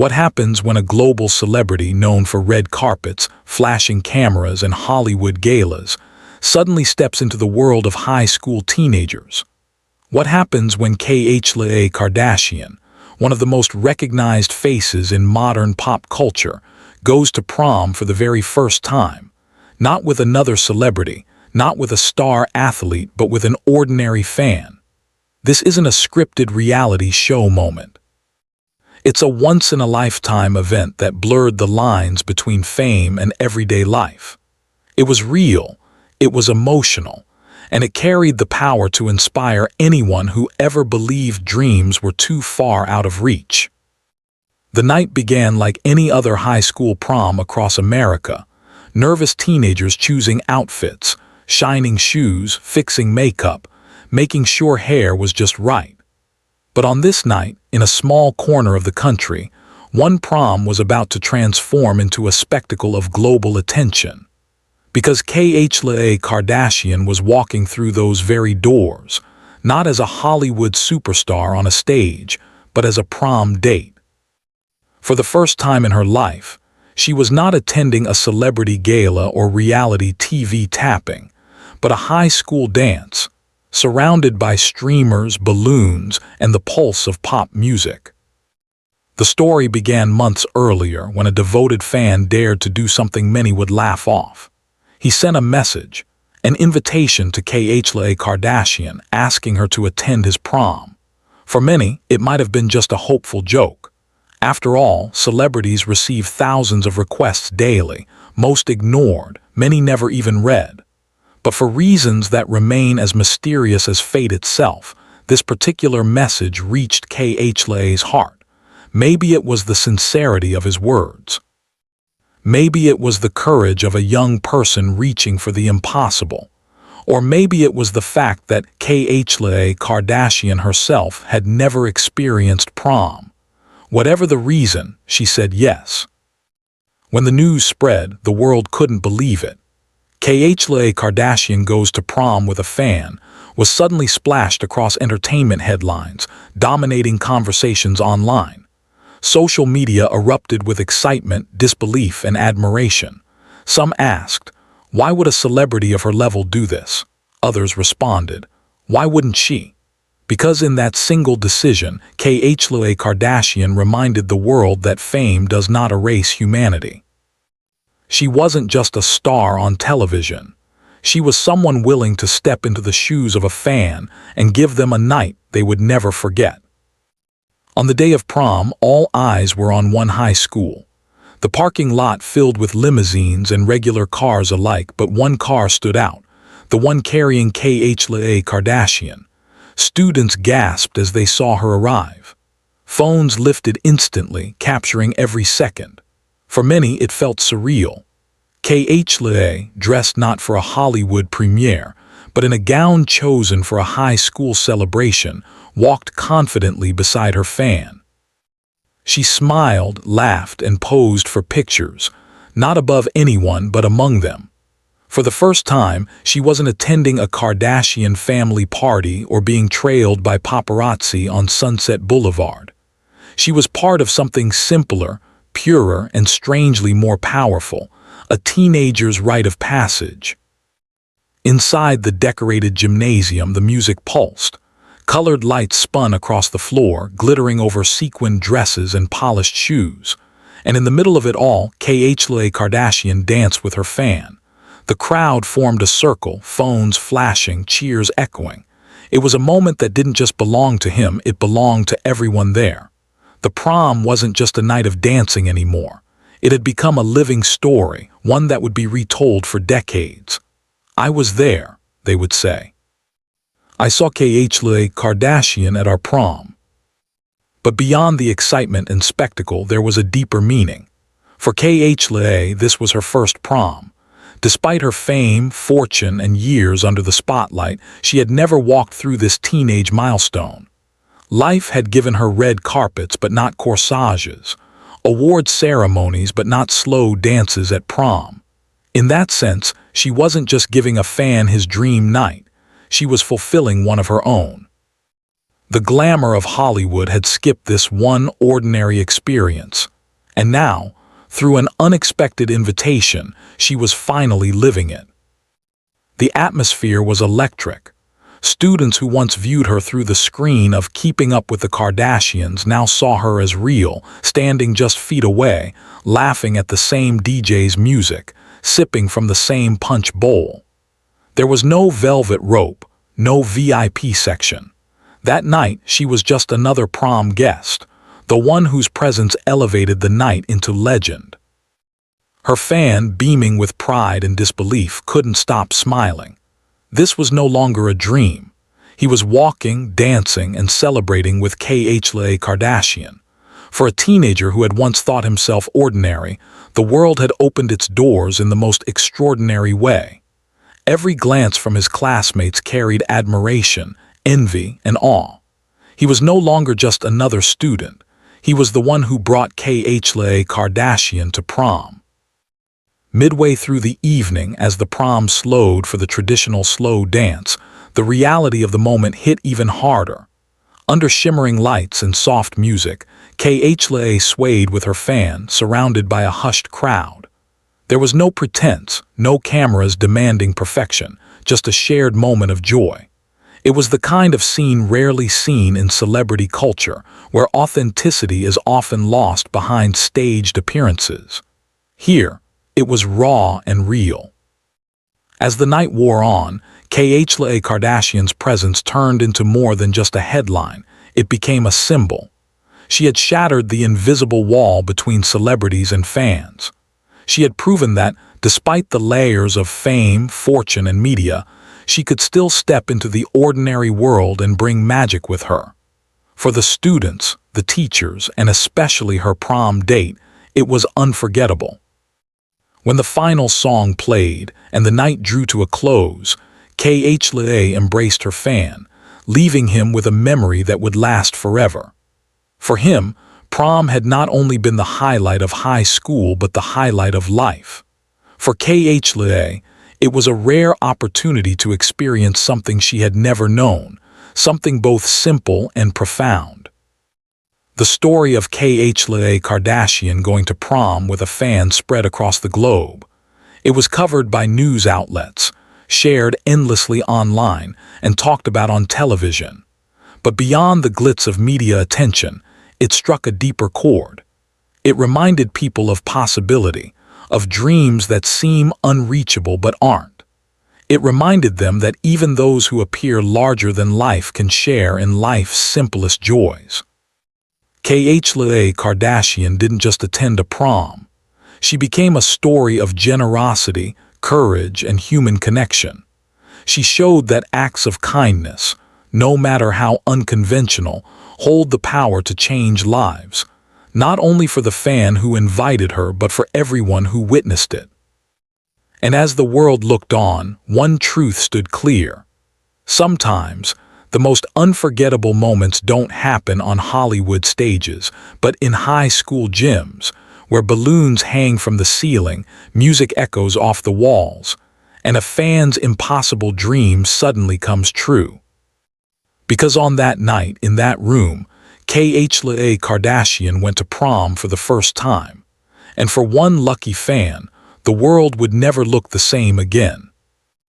What happens when a global celebrity known for red carpets, flashing cameras, and Hollywood galas suddenly steps into the world of high school teenagers? What happens when Khloé Kardashian, one of the most recognized faces in modern pop culture, goes to prom for the very first time? Not with another celebrity, not with a star athlete, but with an ordinary fan. This isn't a scripted reality show moment. It's a once-in-a-lifetime event that blurred the lines between fame and everyday life. It was real, it was emotional, and it carried the power to inspire anyone who ever believed dreams were too far out of reach. The night began like any other high school prom across America, nervous teenagers choosing outfits, shining shoes, fixing makeup, making sure hair was just right. But on this night, in a small corner of the country, one prom was about to transform into a spectacle of global attention. Because Khloé Kardashian was walking through those very doors, not as a Hollywood superstar on a stage, but as a prom date. For the first time in her life, she was not attending a celebrity gala or reality TV tapping, but a high school dance, surrounded by streamers, balloons, and the pulse of pop music. The story began months earlier when a devoted fan dared to do something many would laugh off. He sent a message, an invitation to Khloé Kardashian asking her to attend his prom. For many, it might have been just a hopeful joke. After all, celebrities receive thousands of requests daily, most ignored, many never even read. But for reasons that remain as mysterious as fate itself, this particular message reached Khloé's heart. Maybe it was the sincerity of his words. Maybe it was the courage of a young person reaching for the impossible. Or maybe it was the fact that Khloé Kardashian herself had never experienced prom. Whatever the reason, she said yes. When the news spread, the world couldn't believe it. Khloé Kardashian goes to prom with a fan was suddenly splashed across entertainment headlines, dominating conversations online. Social media erupted with excitement, disbelief, and admiration. Some asked, why would a celebrity of her level do this? Others responded, why wouldn't she? Because in that single decision, Khloé Kardashian reminded the world that fame does not erase humanity. She wasn't just a star on television. She was someone willing to step into the shoes of a fan and give them a night they would never forget. On the day of prom, all eyes were on one high school. The parking lot filled with limousines and regular cars alike, but one car stood out, the one carrying Khloé Kardashian. Students gasped as they saw her arrive. Phones lifted instantly, capturing every second. For many, it felt surreal. Khloé, dressed not for a Hollywood premiere, but in a gown chosen for a high school celebration, walked confidently beside her fan. She smiled, laughed, and posed for pictures, not above anyone but among them. For the first time, she wasn't attending a Kardashian family party or being trailed by paparazzi on Sunset Boulevard. She was part of something simpler, purer, and strangely more powerful, a teenager's rite of passage. Inside the decorated gymnasium, the music pulsed. Colored lights spun across the floor, glittering over sequined dresses and polished shoes. And in the middle of it all, Khloé Kardashian danced with her fan. The crowd formed a circle, phones flashing, cheers echoing. It was a moment that didn't just belong to him, it belonged to everyone there. The prom wasn't just a night of dancing anymore. It had become a living story, one that would be retold for decades. I was there, they would say. I saw Khloé Kardashian at our prom. But beyond the excitement and spectacle, there was a deeper meaning. For Khloé, this was her first prom. Despite her fame, fortune, and years under the spotlight, she had never walked through this teenage milestone. Life had given her red carpets but not corsages, award ceremonies but not slow dances at prom. In that sense, she wasn't just giving a fan his dream night, she was fulfilling one of her own. The glamour of Hollywood had skipped this one ordinary experience, and now, through an unexpected invitation, she was finally living it. The atmosphere was electric. Students who once viewed her through the screen of Keeping Up with the Kardashians now saw her as real, standing just feet away, laughing at the same DJ's music, sipping from the same punch bowl. There was no velvet rope, no VIP section. That night, she was just another prom guest, the one whose presence elevated the night into legend. Her fan, beaming with pride and disbelief, couldn't stop smiling. This was no longer a dream. He was walking, dancing, and celebrating with Khloé Kardashian. For a teenager who had once thought himself ordinary, the world had opened its doors in the most extraordinary way. Every glance from his classmates carried admiration, envy, and awe. He was no longer just another student. He was the one who brought Khloé Kardashian to prom. Midway through the evening, as the prom slowed for the traditional slow dance, the reality of the moment hit even harder. Under shimmering lights and soft music, Khloé swayed with her fan, surrounded by a hushed crowd. There was no pretense, no cameras demanding perfection, just a shared moment of joy. It was the kind of scene rarely seen in celebrity culture, where authenticity is often lost behind staged appearances. Here, it was raw and real. As the night wore on, Khloé Kardashian's presence turned into more than just a headline. It became a symbol. She had shattered the invisible wall between celebrities and fans. She had proven that, despite the layers of fame, fortune, and media, she could still step into the ordinary world and bring magic with her. For the students, the teachers, and especially her prom date, it was unforgettable. When the final song played and the night drew to a close, Khloé embraced her fan, leaving him with a memory that would last forever. For him, prom had not only been the highlight of high school but the highlight of life. For Khloé, it was a rare opportunity to experience something she had never known, something both simple and profound. The story of Khloé Kardashian going to prom with a fan spread across the globe. It was covered by news outlets, shared endlessly online, and talked about on television. But beyond the glitz of media attention, it struck a deeper chord. It reminded people of possibility, of dreams that seem unreachable but aren't. It reminded them that even those who appear larger than life can share in life's simplest joys. Khloé Kardashian didn't just attend a prom. She became a story of generosity, courage, and human connection. She showed that acts of kindness, no matter how unconventional, hold the power to change lives, not only for the fan who invited her but for everyone who witnessed it. And as the world looked on, one truth stood clear. Sometimes, the most unforgettable moments don't happen on Hollywood stages, but in high school gyms, where balloons hang from the ceiling, music echoes off the walls, and a fan's impossible dream suddenly comes true. Because on that night, in that room, Khloé Kardashian went to prom for the first time. And for one lucky fan, the world would never look the same again.